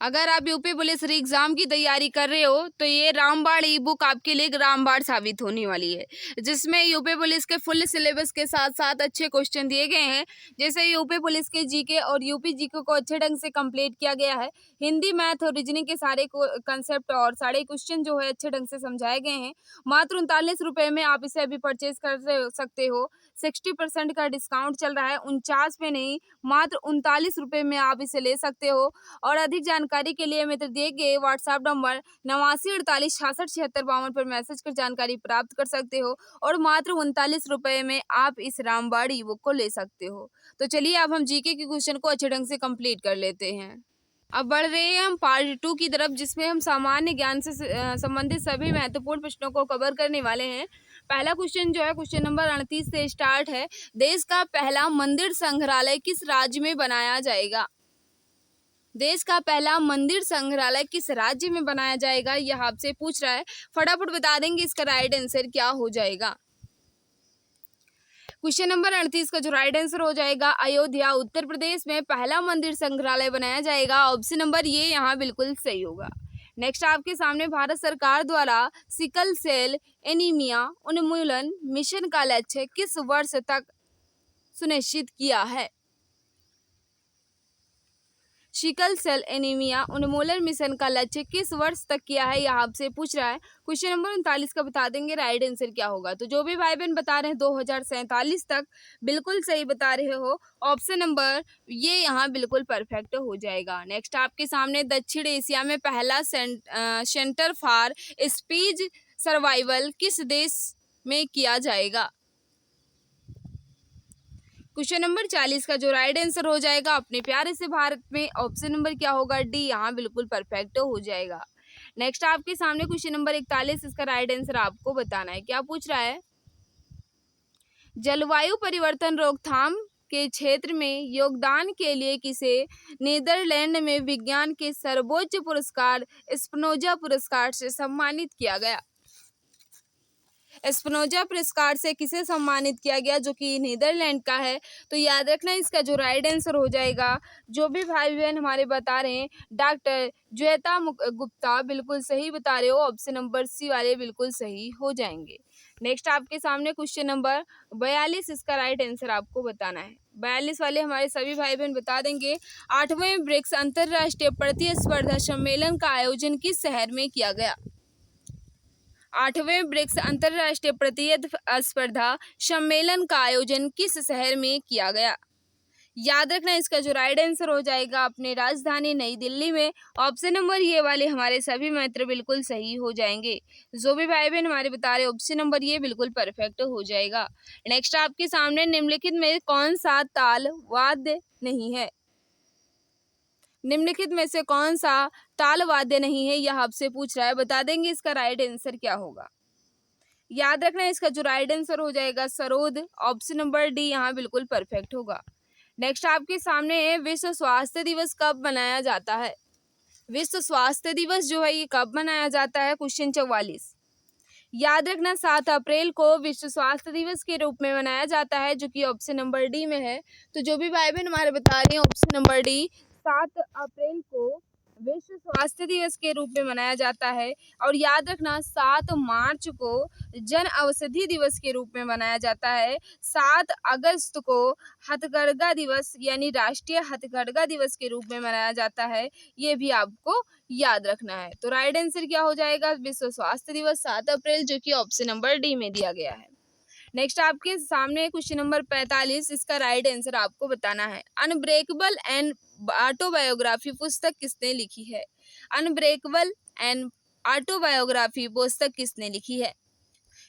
अगर आप यूपी पुलिस री एग्जाम की तैयारी कर रहे हो तो ये रामबाण ई बुक आपके लिए रामबाण साबित होने वाली है, जिसमें यूपी पुलिस के फुल सिलेबस के साथ साथ अच्छे क्वेश्चन दिए गए हैं। जैसे यूपी पुलिस के जीके और यूपी जीके को अच्छे ढंग से कंप्लीट किया गया है। हिंदी, मैथ और रीजनिंग के सारे कंसेप्ट और सारे क्वेश्चन जो है अच्छे ढंग से समझाए गए हैं। मात्र 39 रुपये में आप इसे अभी परचेज कर सकते हो। 60% का डिस्काउंट चल रहा है। 49 में नहीं, मात्र 39 रुपये में आप इसे ले सकते हो। और अधिक जानकारी के लिए मित्र दिए गए व्हाट्सएप नंबर 89 48 66 76 52 पर मैसेज कर जानकारी प्राप्त कर सकते हो, और मात्र 39 रुपये में आप इस रामबाण ई बुक को ले सकते हो। तो चलिए अब हम जीके के क्वेश्चन को अच्छे ढंग से कंप्लीट कर लेते हैं। अब बढ़ रहे हैं हम पार्ट 2 की तरफ, जिसमें हम सामान्य ज्ञान से संबंधित सभी महत्वपूर्ण प्रश्नों को कवर करने वाले हैं। पहला क्वेश्चन जो है क्वेश्चन नंबर 38 से स्टार्ट है। देश का पहला मंदिर संग्रहालय किस राज्य में बनाया जाएगा? देश का पहला मंदिर संग्रहालय किस राज्य में बनाया जाएगा, यह आपसे पूछ रहा है। फटाफट बता देंगे इसका राइट आंसर क्या हो जाएगा। क्वेश्चन नंबर 38 का जो राइट आंसर हो जाएगा अयोध्या, उत्तर प्रदेश में पहला मंदिर संग्रहालय बनाया जाएगा। ऑप्शन नंबर ये यहाँ बिल्कुल सही होगा। नेक्स्ट आपके सामने, भारत सरकार द्वारा सिकल सेल एनीमिया उन्मूलन मिशन का लक्ष्य किस वर्ष तक सुनिश्चित किया है? सिकल सेल एनीमिया उन्मूलन मिशन का लक्ष्य किस वर्ष तक किया है, यह आपसे पूछ रहा है। क्वेश्चन नंबर 39 का बता देंगे राइट आंसर क्या होगा। तो जो भी भाई बहन बता रहे हैं 2047 तक बिल्कुल सही बता रहे हो। ऑप्शन नंबर ये यहाँ बिल्कुल परफेक्ट हो जाएगा। नेक्स्ट आपके सामने, दक्षिण एशिया में पहला सेंटर फॉर स्पीच सर्वाइवल किस देश में किया जाएगा? क्वेश्चन नंबर 40 का जो राइट आंसर हो जाएगा अपने प्यारे से भारत में। ऑप्शन नंबर क्या होगा? डी यहाँ बिल्कुल परफेक्ट हो जाएगा। नेक्स्ट आपके सामने क्वेश्चन नंबर 41, इसका राइट आंसर आपको बताना है। क्या पूछ रहा है? जलवायु परिवर्तन रोकथाम के क्षेत्र में योगदान के लिए किसे नीदरलैंड में विज्ञान के सर्वोच्च पुरस्कार स्पिनोजा पुरस्कार से सम्मानित किया गया? स्पिनोजा पुरस्कार से किसे सम्मानित किया गया, जो कि नीदरलैंड का है? तो याद रखना, इसका जो राइट आंसर हो जाएगा, जो भी भाई बहन हमारे बता रहे हैं, डॉक्टर ज्वेता गुप्ता बिल्कुल सही बता रहे हो। ऑप्शन नंबर सी वाले बिल्कुल सही हो जाएंगे। नेक्स्ट आपके सामने क्वेश्चन नंबर 42, इसका राइट आंसर आपको बताना है। 42 वाले हमारे सभी भाई बहन बता देंगे। 8वें ब्रिक्स अंतर्राष्ट्रीय प्रतिस्पर्धा सम्मेलन का आयोजन किस शहर में किया गया? 8वें ब्रिक्स अंतर्राष्ट्रीय प्रतिस्पर्धा सम्मेलन का आयोजन किस शहर में किया गया? याद रखना, इसका जो राइट आंसर हो जाएगा अपने राजधानी नई दिल्ली में। ऑप्शन नंबर ये वाले हमारे सभी मित्र बिल्कुल सही हो जाएंगे। जो भी भाई बहन हमारे बता रहे, ऑप्शन नंबर ये बिल्कुल परफेक्ट हो जाएगा। नेक्स्ट आपके सामने, निम्नलिखित में कौन सा ताल वाद्य नहीं है? निम्नलिखित में से कौन सा ताल वाद्य नहीं है, यह आपसे पूछ रहा है। बता देंगे इसका राइट आंसर क्या होगा। याद रखना, इसका जो राइट आंसर हो जाएगा सरोद। ऑप्शन नंबर डी यहाँ बिल्कुल परफेक्ट होगा। नेक्स्ट आपके सामने है, विश्व स्वास्थ्य दिवस कब मनाया जाता है? विश्व स्वास्थ्य दिवस जो है ये कब मनाया जाता है? क्वेश्चन 44। याद रखना, 7 अप्रैल को विश्व स्वास्थ्य दिवस के रूप में मनाया जाता है, जो कि ऑप्शन नंबर डी में है। तो जो भी भाई बहन हमारे बता रहे हैं, ऑप्शन नंबर डी 7 अप्रैल को विश्व स्वास्थ्य दिवस के रूप में मनाया जाता है। और याद रखना 7 मार्च को जन औषधि दिवस के रूप में मनाया जाता है। 7 अगस्त को हथकरघा दिवस यानी राष्ट्रीय हथकरघा दिवस के रूप में मनाया जाता है। ये भी आपको याद रखना है। तो राइट आंसर क्या हो जाएगा? विश्व स्वास्थ्य दिवस 7 अप्रैल, जो कि ऑप्शन नंबर डी में दिया गया है। नेक्स्ट आपके सामने क्वेश्चन नंबर 45, इसका राइट आंसर आपको बताना है। अनब्रेकेबल एंड ऑटोबायोग्राफी पुस्तक किसने लिखी है? अनब्रेकेबल एंड ऑटोबायोग्राफी पुस्तक किसने लिखी है?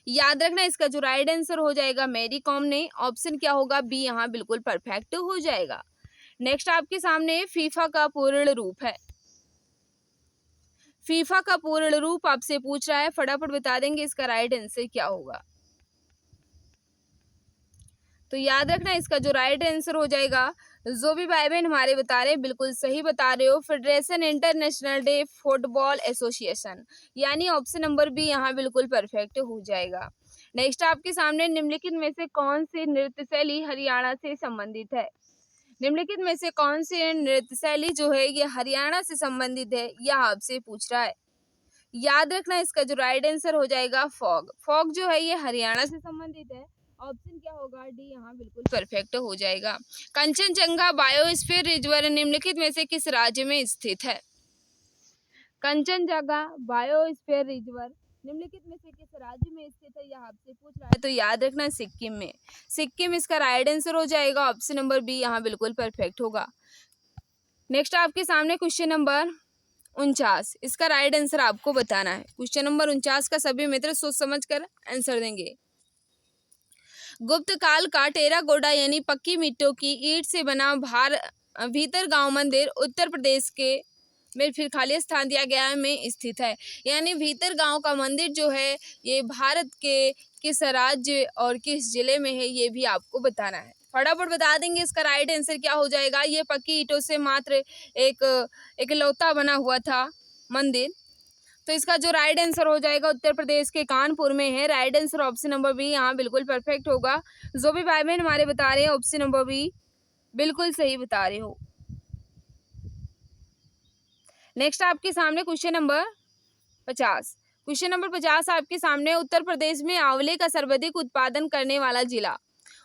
याद रखना इसका जो राइट आंसर हो जाएगा मैरी कॉम ने। ऑप्शन क्या होगा? बी यहाँ बिल्कुल परफेक्ट हो जाएगा। नेक्स्ट आपके सामने फीफा का पूर्ण रूप है। फीफा का पूर्ण रूप आपसे पूछ रहा है, फटाफट बता देंगे इसका राइट आंसर क्या होगा। तो याद रखना इसका जो राइट आंसर हो जाएगा, जो भी भाई बहन हमारे बता रहे हैं बिल्कुल सही बता रहे हो, federation international day football association, यानी ऑप्शन नंबर बी यहाँ बिल्कुल परफेक्ट हो जाएगा। नेक्स्ट आपके सामने निम्नलिखित में से कौन सी नृत्य शैली हरियाणा से संबंधित है? निम्नलिखित में से कौन सी नृत्य शैली जो है ये हरियाणा से संबंधित है, यह आपसे पूछ रहा है। याद रखना इसका जो राइट आंसर हो जाएगा फॉग। फॉग जो है ये हरियाणा से संबंधित है। ऑप्शन क्या होगा? डी यहाँ बिल्कुल परफेक्ट हो जाएगा। कंचनजंगा बायोस्फीयर रिजर्व निम्नलिखित में से किस राज्य में स्थित है? कंचनजंगा बायोस्फीयर रिजर्व निम्नलिखित में से किस राज्य में स्थित है, यह आपसे पूछ रहा है। तो याद रखना सिक्किम में। सिक्किम इसका राइट आंसर हो जाएगा। ऑप्शन नंबर बी यहाँ बिल्कुल परफेक्ट होगा। नेक्स्ट आपके सामने क्वेश्चन नंबर 49, इसका राइट आंसर आपको बताना है। क्वेश्चन नंबर 49 का सभी मित्र सोच समझ कर आंसर देंगे। गुप्त काल का टेराकोटा यानी पक्की मिट्टी की ईंट से बना भीतर गांव मंदिर उत्तर प्रदेश के में फिर खाली स्थान दिया गया है में स्थित है। यानी भीतर गांव का मंदिर जो है ये भारत के किस राज्य और किस जिले में है, ये भी आपको बताना है। फटाफट बता देंगे इसका राइट आंसर क्या हो जाएगा। ये पक्की ईंटों से मात्र एक लौता बना हुआ था मंदिर। तो इसका जो राइट आंसर हो जाएगा उत्तर प्रदेश के कानपुर में है। Right answer option number B यहाँ बिल्कुल परफेक्ट होगा। जो भी भाई बहन हमारे बता रहे हैं ऑप्शन नंबर बी बिल्कुल सही बता रहे हो। नेक्स्ट आपके सामने क्वेश्चन नंबर 50। क्वेश्चन नंबर 50 आपके सामने, उत्तर प्रदेश में आंवले का सर्वाधिक उत्पादन करने वाला जिला।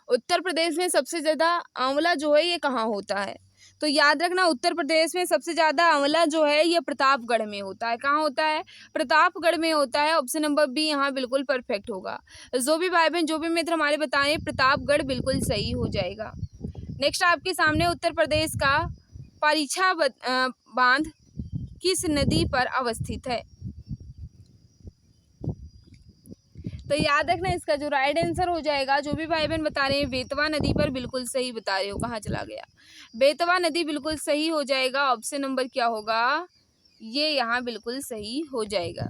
उत्तर प्रदेश में सबसे ज्यादा आंवला जो है ये कहाँ होता है? तो याद रखना उत्तर प्रदेश में सबसे ज्यादा आंवला जो है ये प्रतापगढ़ में होता है। कहाँ होता है? प्रतापगढ़ में होता है। ऑप्शन नंबर बी यहाँ बिल्कुल परफेक्ट होगा। जो भी भाई बहन जो भी मित्र हमारे बताएं प्रतापगढ़ बिल्कुल सही हो जाएगा। नेक्स्ट आपके सामने उत्तर प्रदेश का पारीछा बांध किस नदी पर अवस्थित है? तो याद रखना इसका जो राइट आंसर हो जाएगा, जो भी भाई बहन बता रहे हैं बेतवा नदी पर बिल्कुल सही बता रहे हो। कहाँ चला गया? बेतवा नदी बिल्कुल सही हो जाएगा। ऑप्शन नंबर क्या होगा? ये यहाँ बिल्कुल सही हो जाएगा।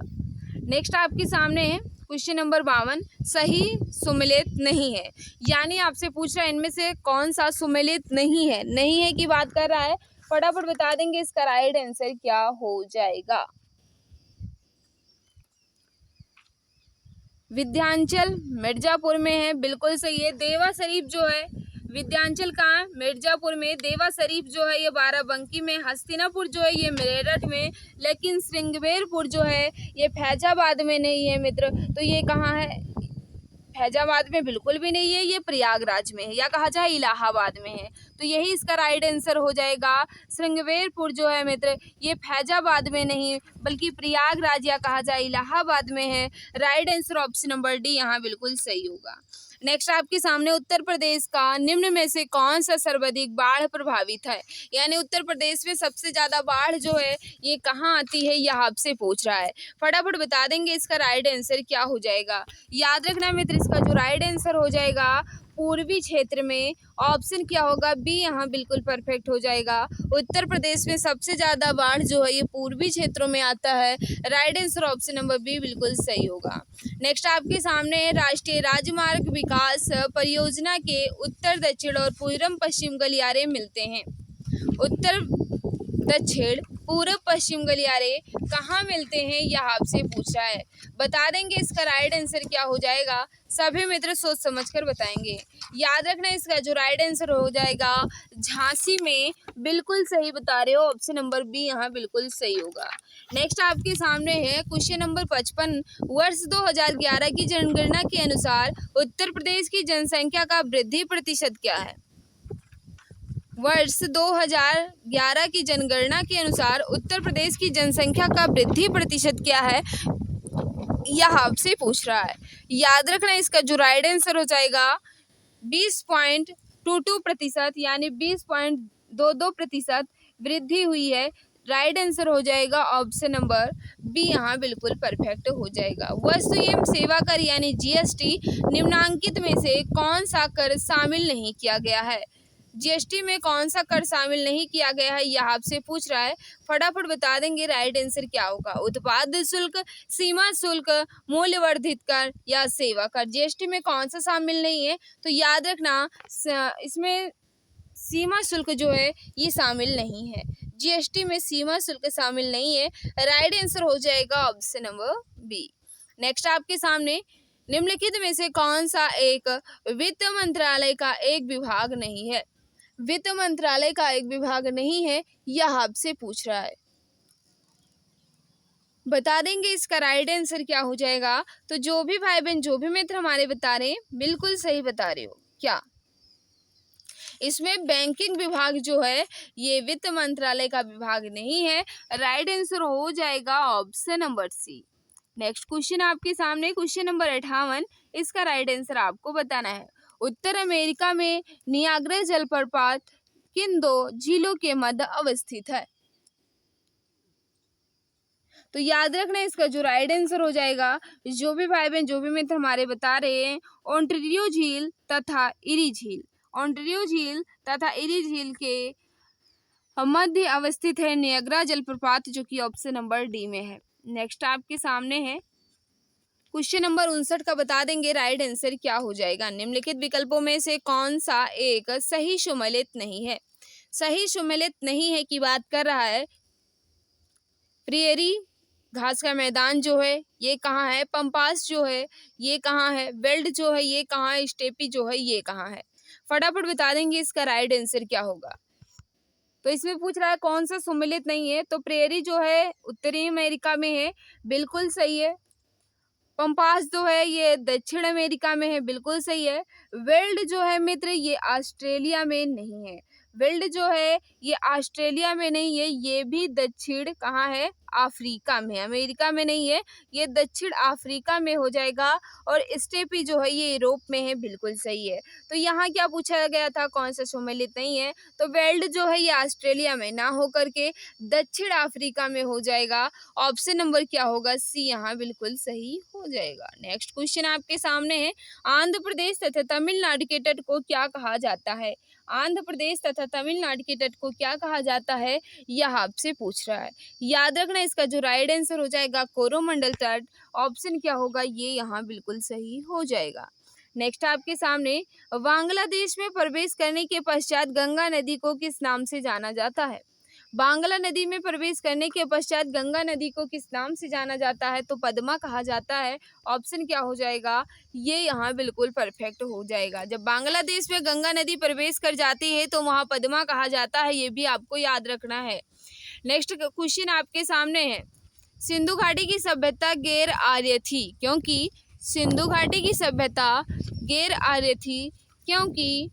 नेक्स्ट आपके सामने क्वेश्चन नंबर 52, सही सुमेलित नहीं है, यानी आपसे पूछ रहा है इनमें से कौन सा सुमेलित नहीं है। नहीं है की बात कर रहा है, फटाफट बता देंगे इसका राइट आंसर क्या हो जाएगा। विंध्याचल मिर्जापुर में है, बिल्कुल सही है। देवा शरीफ जो है विंध्याचल कहाँ है? मिर्जापुर में। देवा शरीफ जो है ये बाराबंकी में। हस्तिनापुर जो है ये मेरठ में। लेकिन श्रृंगेरपुर जो है ये फैजाबाद में नहीं है मित्र। तो ये कहाँ है? फैजाबाद में बिल्कुल भी नहीं है, ये प्रयागराज में है, या कहा जाए इलाहाबाद में है। तो यही इसका राइट आंसर हो जाएगा। श्रृंगेरपुर जो है मित्र ये फैजाबाद में नहीं बल्कि प्रयागराज या कहा जाए इलाहाबाद में है। Right answer option number D यहाँ बिल्कुल सही होगा। नेक्स्ट आपके सामने उत्तर प्रदेश का निम्न में से कौन सा सर्वाधिक बाढ़ प्रभावित है, यानी उत्तर प्रदेश में सबसे ज्यादा बाढ़ जो है ये कहाँ आती है, यह आपसे पूछ रहा है। फटाफट बता देंगे इसका राइट आंसर क्या हो जाएगा। याद रखना मित्र इसका जो राइट आंसर हो जाएगा पूर्वी क्षेत्र में। ऑप्शन क्या होगा? बी यहाँ बिल्कुल परफेक्ट हो जाएगा। उत्तर प्रदेश में सबसे ज्यादा बाढ़ जो है ये पूर्वी क्षेत्रों में आता है। Right answer option number B बिल्कुल सही होगा। नेक्स्ट आपके सामने राष्ट्रीय राजमार्ग विकास परियोजना के उत्तर दक्षिण और पूर्व पश्चिम गलियारे मिलते हैं। उत्तर दक्षिण पूर्व पश्चिम गलियारे कहाँ मिलते हैं, यह आपसे पूछ रहा है। बता देंगे इसका राइट आंसर क्या हो जाएगा। सभी मित्र सोच समझकर बताएंगे। याद रखना इसका जो राइट आंसर हो जाएगा झांसी में। बिल्कुल सही बता रहे हो, ऑप्शन नंबर बी यहाँ बिल्कुल सही होगा। नेक्स्ट आपके सामने है क्वेश्चन नंबर 55। वर्ष 2011 की जनगणना के अनुसार उत्तर प्रदेश की जनसंख्या का वृद्धि प्रतिशत क्या है। वर्ष 2011 की जनगणना के अनुसार उत्तर प्रदेश की जनसंख्या का वृद्धि प्रतिशत क्या है, यह आपसे पूछ रहा है। याद रखना इसका जो राइट आंसर हो जाएगा 20.22% यानी 20.22% वृद्धि हुई है। राइट आंसर हो जाएगा ऑप्शन नंबर बी यहाँ बिल्कुल परफेक्ट हो जाएगा। वस्तु एवं सेवा कर यानी जीएसटी निम्नांकित में से कौन सा कर शामिल नहीं किया गया है। जीएसटी में कौन सा कर शामिल नहीं किया गया है, यह आपसे पूछ रहा है। फटाफट बता देंगे राइट आंसर क्या होगा। उत्पाद शुल्क, सीमा शुल्क, मूल्यवर्धित कर या सेवा कर। जीएसटी में कौन सा शामिल नहीं है, तो याद रखना इसमें सीमा शुल्क जो है ये शामिल नहीं है। जीएसटी में सीमा शुल्क शामिल नहीं है। राइट आंसर हो जाएगा ऑप्शन नंबर बी। नेक्स्ट आपके सामने निम्नलिखित में से कौन सा एक वित्त मंत्रालय का एक विभाग नहीं है। वित्त मंत्रालय का एक विभाग नहीं है, यह आपसे पूछ रहा है। बता देंगे इसका राइट आंसर क्या हो जाएगा। तो जो भी भाई बहन जो भी मित्र हमारे बता रहे हैं बिल्कुल सही बता रहे हो। क्या इसमें बैंकिंग विभाग जो है ये वित्त मंत्रालय का विभाग नहीं है। राइट आंसर हो जाएगा option number C. Next question आपके सामने क्वेश्चन नंबर 58। इसका राइट आंसर आपको बताना है। उत्तर अमेरिका में नियाग्रा जलप्रपात किन दो झीलों के मध्य अवस्थित है। तो याद रखना इसका जो राइट आंसर हो जाएगा, जो भी भाई बहन जो भी मित्र हमारे बता रहे हैं, ओंटारियो झील तथा इरी झील। ओंटारियो झील तथा इरी झील के मध्य अवस्थित है नियाग्रा जलप्रपात, जो कि ऑप्शन नंबर डी में है। नेक्स्ट आपके सामने है क्वेश्चन नंबर 59 का। बता देंगे राइट आंसर क्या हो जाएगा। निम्नलिखित विकल्पों में से कौन सा एक सही सुमेलित नहीं है। सही सुमेलित नहीं है की बात कर रहा है। प्रियरी घास का मैदान जो है ये कहाँ है, पंपास जो है ये कहाँ है, वेल्ड जो है ये कहाँ है, स्टेपी जो है ये कहाँ है। फटाफट बता देंगे इसका राइट आंसर क्या होगा। तो इसमें पूछ रहा है कौन सा सुमेलित नहीं है, तो प्रेरी जो है उत्तरी अमेरिका में है, बिल्कुल सही है। पंपास जो है ये दक्षिण अमेरिका में है, बिल्कुल सही है। वेल्ड जो है मित्र ये ऑस्ट्रेलिया में नहीं है। वेल्ड जो है ये ऑस्ट्रेलिया में नहीं है, ये भी दक्षिण कहाँ है, अफ्रीका में, अमेरिका में नहीं है, ये दक्षिण अफ्रीका में हो जाएगा। और स्टेपी जो है ये यूरोप में है, बिल्कुल सही है। तो यहाँ क्या पूछा गया था, कौन सा सुमेलित नहीं है, तो वेल्ड जो है ये ऑस्ट्रेलिया में ना होकर के दक्षिण अफ्रीका में हो जाएगा। ऑप्शन नंबर क्या होगा, सी यहाँ बिल्कुल सही हो जाएगा। नेक्स्ट क्वेश्चन आपके सामने है। आंध्र प्रदेश तथा तमिलनाडु के तट को क्या कहा जाता है। आंध्र प्रदेश तथा तमिलनाडु के तट को क्या कहा जाता है, यह आपसे पूछ रहा है। याद रखना इसका जो राइट आंसर हो जाएगा कोरोमंडल तट। ऑप्शन क्या होगा, ये यहाँ बिल्कुल सही हो जाएगा। नेक्स्ट आपके सामने बांग्लादेश में प्रवेश करने के पश्चात गंगा नदी को किस नाम से जाना जाता है। बांग्ला नदी में प्रवेश करने के पश्चात गंगा नदी को किस नाम से जाना जाता है, तो पद्मा कहा जाता है। ऑप्शन क्या हो जाएगा, ये यहाँ बिल्कुल परफेक्ट हो जाएगा। जब बांग्लादेश में गंगा नदी प्रवेश कर जाती है तो वहाँ पद्मा कहा जाता है, ये भी आपको याद रखना है। नेक्स्ट क्वेश्चन आपके सामने है। सिंधु घाटी की सभ्यता गैर आर्य थी क्योंकि। सिंधु घाटी की सभ्यता गैर आर्य थी क्योंकि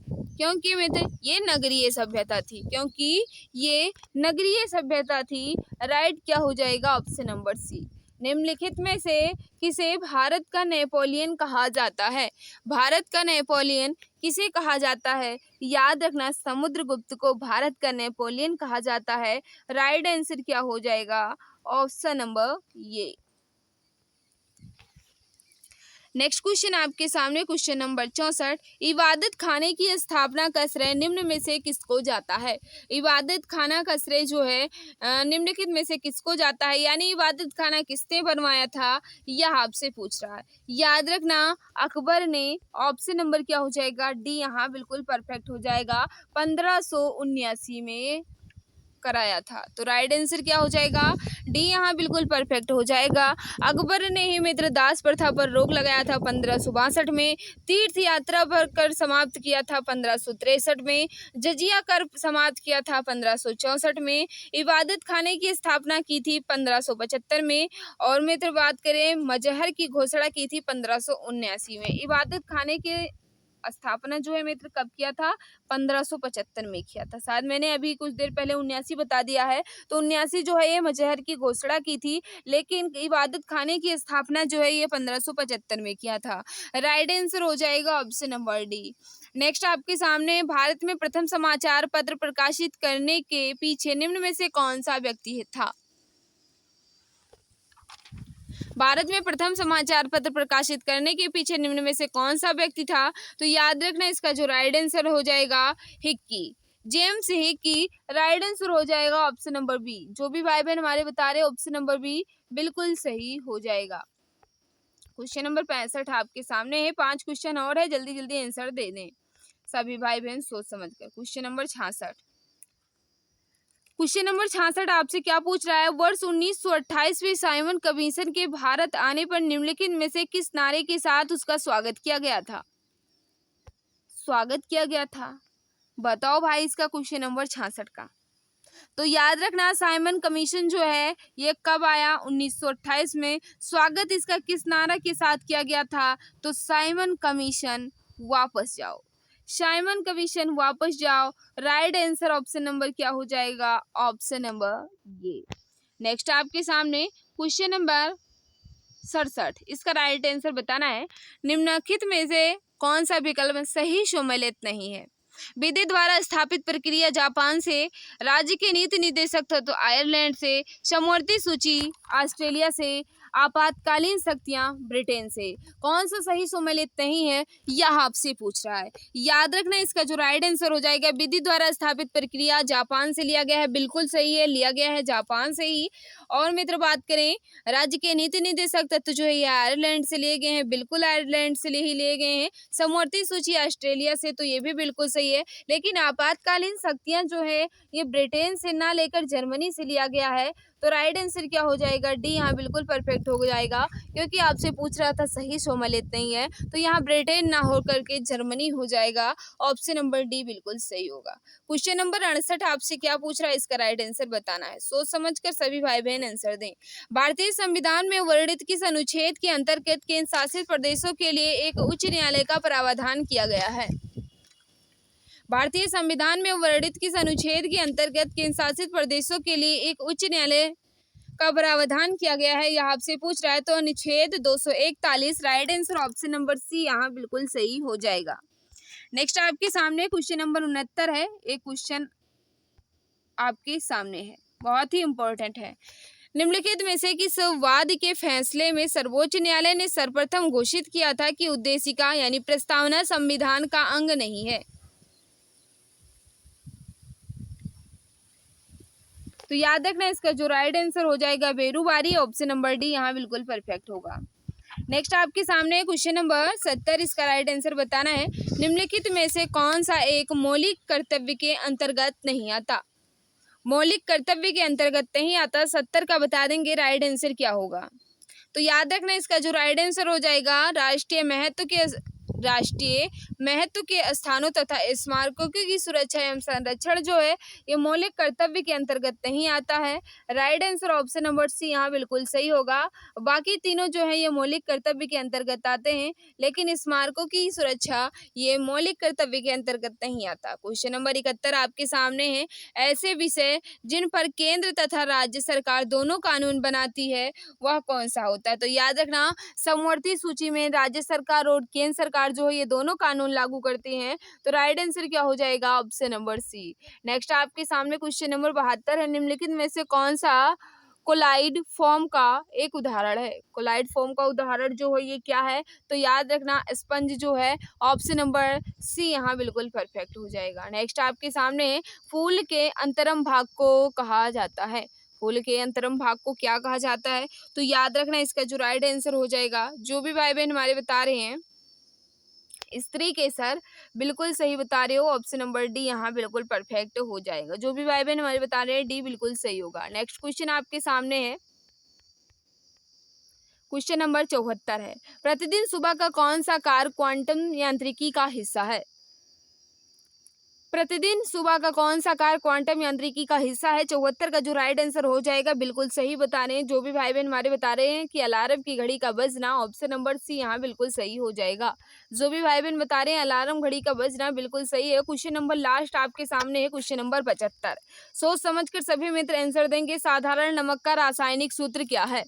मित्र ये नगरीय सभ्यता थी, क्योंकि ये नगरीय सभ्यता थी। राइट क्या हो जाएगा, ऑप्शन नंबर सी। निम्नलिखित में से किसे भारत का नेपोलियन कहा जाता है। भारत का नेपोलियन किसे कहा जाता है, याद रखना समुद्रगुप्त को भारत का नेपोलियन कहा जाता है। राइट आंसर क्या हो जाएगा, ऑप्शन नंबर ये। नेक्स्ट क्वेश्चन आपके सामने क्वेश्चन नंबर 64। इबादत खाने की स्थापना का श्रेय निम्न में से किसको जाता है। इबादत खाना का श्रेय जो है निम्नलिखित में से किसको जाता है, यानी इबादत खाना किसने बनवाया था, यह आपसे पूछ रहा है। याद रखना अकबर ने। ऑप्शन नंबर क्या हो जाएगा, डी यहाँ बिल्कुल परफेक्ट हो जाएगा। 1579 में कराया था। तो राइट आंसर क्या हो जाएगा, डी यहाँ बिल्कुल परफेक्ट हो जाएगा। अकबर ने ही मित्रदास प्रथा पर रोक लगाया था 1562 में, तीर्थ यात्रा पर कर समाप्त किया था 1563 में, जजिया कर समाप्त किया था 1564 में, इबादत खाने की स्थापना की थी 1575 में, और मित्र बात करें मजहर की घोषणा की थी 1579 में। इबादत खाने के स्थापना जो है मित्र कब किया था, 1575 में किया था। शायद मैंने अभी कुछ देर पहले 79 बता दिया है, तो 79 जो है ये मजहर की घोषणा की थी, लेकिन इबादत खाने की स्थापना जो है ये 1575 में किया था। राइट आंसर हो जाएगा ऑप्शन नंबर डी। नेक्स्ट आपके सामने, भारत में प्रथम समाचार पत्र प्रकाशित करने के पीछे निम्न में से कौन सा व्यक्ति था। भारत में प्रथम समाचार पत्र प्रकाशित करने के पीछे निम्न में से कौन सा व्यक्ति था। तो याद रखना इसका जो राइट आंसर हो जाएगा Hickey, James Hickey. Right answer हो जाएगा ऑप्शन नंबर बी। जो भी भाई बहन हमारे बता रहे हैं ऑप्शन नंबर बी बिल्कुल सही हो जाएगा। क्वेश्चन नंबर 65 आपके सामने है, 5 क्वेश्चन और है, जल्दी जल्दी आंसर दे दें सभी भाई बहन सोच समझ कर। क्वेश्चन नंबर 66, क्वेश्चन नंबर 66 आपसे क्या पूछ रहा है, वर्ष 1928 में साइमन कमीशन के भारत आने पर निम्नलिखित में से किस नारे के साथ उसका स्वागत किया गया था। स्वागत किया गया था, बताओ भाई इसका क्वेश्चन नंबर 66 का। तो याद रखना साइमन कमीशन जो है ये कब आया, 1928 में। स्वागत इसका किस नारा के साथ किया गया था, तो साइमन कमीशन वापस जाओ, साइमन कमीशन वापस जाओ। राइट आंसर ऑप्शन नंबर क्या हो जाएगा, ऑप्शन नंबर ये। नेक्स्ट आपके सामने क्वेश्चन नंबर 67, इसका राइट आंसर बताना है, निम्नलिखित में से कौन सा विकल्प सही सम्मिलित नहीं है। विधि द्वारा स्थापित प्रक्रिया जापान से, राज्य के नीति निर्देशक तत्व आयरलैंड से, समवर्ती सूची ऑस्ट्रेलिया से, आपातकालीन शक्तियां ब्रिटेन से। कौन सा सही सम्मिलित नहीं है यह आपसे पूछ रहा है। याद रखना इसका जो राइट आंसर हो जाएगा, विधि द्वारा स्थापित प्रक्रिया जापान से लिया गया है, बिल्कुल सही है, लिया गया है जापान से ही। और मित्र बात करें राज्य के नीति निर्देशक तत्व जो है ये आयरलैंड से लिए गए हैं, बिल्कुल आयरलैंड से ही लिए गए हैं। समवर्ती सूची ऑस्ट्रेलिया से, तो ये भी बिल्कुल सही है। लेकिन आपातकालीन शक्तियां जो है ये ब्रिटेन से ना लेकर जर्मनी से लिया गया है। तो राइट आंसर क्या हो जाएगा, डी यहाँ बिल्कुल परफेक्ट हो जाएगा, क्योंकि आपसे पूछ रहा था सही सम्मिलित नहीं है, तो यहाँ ब्रिटेन ना होकर के जर्मनी हो जाएगा। ऑप्शन नंबर डी बिल्कुल सही होगा। क्वेश्चन नंबर 68 आपसे क्या पूछ रहा है, इसका राइट आंसर बताना है, सोच समझ कर सभी भाई बहन आंसर दें। भारतीय संविधान में वर्णित किस अनुच्छेद के अंतर्गत केंद्र शासित प्रदेशों के लिए एक उच्च न्यायालय का प्रावधान किया गया है। भारतीय संविधान में वर्णित किस अनुच्छेद के अंतर्गत केंद्र शासित प्रदेशों के लिए एक उच्च न्यायालय का प्रावधान किया गया है, यह आपसे पूछ रहा है। तो अनुच्छेद 241। Right answer option number C यहाँ बिल्कुल सही हो जाएगा। नेक्स्ट आपके सामने क्वेश्चन नंबर 69 है, एक क्वेश्चन आपके सामने है, बहुत ही इंपॉर्टेंट है। निम्नलिखित में से किस वाद के फैसले में सर्वोच्च न्यायालय ने सर्वप्रथम घोषित किया था कि उद्देशिका यानी प्रस्तावना संविधान का अंग नहीं है। तो याद रखना इसका जो राइट आंसर हो जाएगा बेरुबारी, ऑप्शन नंबर डी यहाँ बिल्कुल परफेक्ट होगा। नेक्स्ट आपके सामने क्वेश्चन नंबर 70, इसका राइट आंसर बताना है, निम्नलिखित में से कौन सा एक मौलिक कर्तव्य के अंतर्गत नहीं आता। मौलिक कर्तव्य के अंतर्गत नहीं आता, 70 का बता देंगे राइट आंसर क्या होगा। तो याद रखना इसका जो राइट आंसर हो जाएगा राष्ट्रीय महत्व के स्थानों तथा स्मारकों की सुरक्षा एवं संरक्षण जो है ये मौलिक कर्तव्य के अंतर्गत नहीं आता है। Right answer option number C यहाँ बिल्कुल सही होगा। बाकी तीनों जो है ये मौलिक कर्तव्य के अंतर्गत आते हैं, लेकिन स्मारकों की सुरक्षा ये मौलिक कर्तव्य के अंतर्गत नहीं आता। क्वेश्चन नंबर 71 आपके सामने है, ऐसे विषय जिन पर केंद्र तथा राज्य सरकार दोनों कानून बनाती है वह कौन सा होता है। तो याद रखना समवर्ती सूची में राज्य सरकार और केंद्र सरकार जो है ये दोनों कानून लागू करती हैं। तो राइट आंसर क्या हो जाएगा, ऑप्शन नंबर सी। नेक्स्ट आपके सामने क्वेश्चन नंबर 72 है, निम्नलिखित में से कौन सा कोलाइड फॉर्म का एक उदाहरण है। कोलाइड फॉर्म का उदाहरण जो है ये क्या है, तो याद रखना स्पंज जो है, ऑप्शन नंबर सी यहाँ बिल्कुल परफेक्ट हो जाएगा। नेक्स्ट आपके सामने फूल के अंतरम भाग को कहा जाता है। फूल के अंतरम भाग को क्या कहा जाता है, तो याद रखना इसका जो राइट आंसर हो जाएगा, जो भी भाई बहन हमारे बता रहे हैं स्त्री के सर, बिल्कुल सही बता रहे हो। ऑप्शन नंबर डी यहाँ बिल्कुल परफेक्ट हो जाएगा। जो भी भाई बहन हमारे बता रहे हैं डी बिल्कुल सही होगा। नेक्स्ट क्वेश्चन आपके सामने है, क्वेश्चन नंबर 74 है, प्रतिदिन सुबह का कौन सा कार्य क्वांटम यांत्रिकी का हिस्सा है? प्रतिदिन सुबह का कौन सा कार्य क्वांटम यांत्रिकी का हिस्सा है? 74 का जो राइट आंसर हो जाएगा बिल्कुल सही बता रहे हैं। जो भी भाई बहन हमारे बता रहे हैं कि अलार्म की घड़ी का बजना, ऑप्शन नंबर सी यहाँ बिल्कुल सही हो जाएगा। जो भी भाई बहन बता रहे हैं अलार्म घड़ी का बजना बिल्कुल सही है। क्वेश्चन नंबर लास्ट आपके सामने है, क्वेश्चन नंबर 75। सोच समझ कर सभी मित्र आंसर देंगे। साधारण नमक का रासायनिक सूत्र क्या है?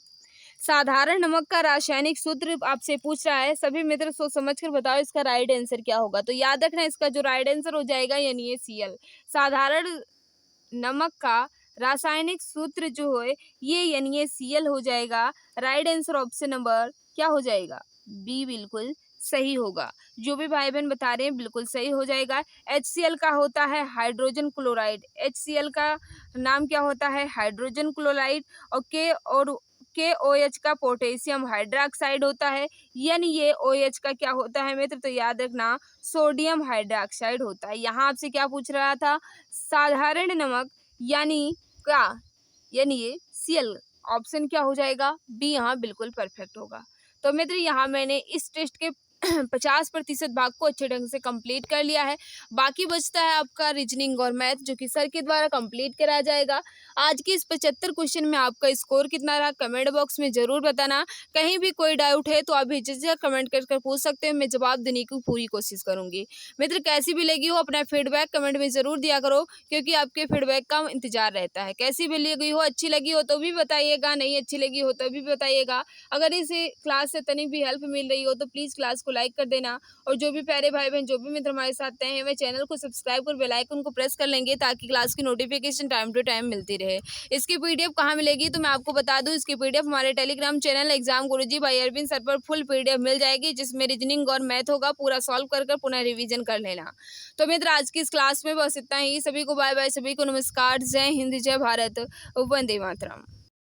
साधारण नमक का रासायनिक सूत्र आपसे पूछ रहा है। सभी मित्र सोच समझ कर बताओ इसका राइट आंसर क्या होगा। तो याद रखना इसका जो राइट आंसर हो जाएगा यानी Cl। साधारण नमक का रासायनिक सूत्र जो है ये यानी Cl हो जाएगा। राइट आंसर ऑप्शन नंबर क्या हो जाएगा? बी बिल्कुल सही होगा। जो भी भाई बहन बता रहे हैं बिल्कुल सही हो जाएगा। HCl का होता है हाइड्रोजन क्लोराइड। HCl का नाम क्या होता है? Hydrogen chloride. और KOH का पोटेशियम हाइड्रोक्साइड होता है। NaOH का क्या होता है मित्र? तो याद रखना सोडियम हाइड्रोक्साइड होता है। यहाँ आपसे क्या पूछ रहा था? साधारण नमक यानी क्या? यानी Cl। ऑप्शन क्या हो जाएगा? बी यहाँ बिल्कुल परफेक्ट होगा। तो मित्र यहाँ मैंने इस टेस्ट के 50% भाग को अच्छे ढंग से कंप्लीट कर लिया है। बाकी बचता है आपका रीजनिंग और मैथ जो कि सर के द्वारा कंप्लीट कराया जाएगा। आज के इस 75 क्वेश्चन में आपका स्कोर कितना रहा कमेंट बॉक्स में जरूर बताना। कहीं भी कोई डाउट है तो आप झिझक कमेंट कर पूछ सकते हैं, मैं जवाब देने की पूरी कोशिश करूंगी। मित्र कैसी भी लगी हो अपना फीडबैक कमेंट में जरूर दिया करो, क्योंकि आपके फीडबैक का इंतजार रहता है। कैसी भी लगी हो, अच्छी लगी हो तो भी बताइएगा, नहीं अच्छी लगी हो तो भी बताइएगा। अगर इस क्लास से तनिक भी हेल्प मिल रही हो तो प्लीज़ क्लास को लाइक कर देना। और जो भी प्यारे भाई बहन जो भी मित्र हमारे साथ हैं वे चैनल को सब्सक्राइब कर बेल आइकन को प्रेस कर लेंगे ताकि क्लास की नोटिफिकेशन टाइम टू टाइम मिलती रहे। इसकी पीडीएफ कहाँ मिलेगी तो मैं आपको बता दूं, इसकी पीडीएफ हमारे टेलीग्राम चैनल एग्जाम गुरुजी भाई अरविंद सर पर फुल पीडीएफ मिल जाएगी, जिसमें रीजनिंग और मैथ होगा। पूरा सॉल्व कर पुनः रिविजन कर लेना। तो मित्र आज की इस क्लास में बस इतना ही। सभी को बाय बाय, सभी को नमस्कार, जय हिंद, जय भारत, वंदे मातरम।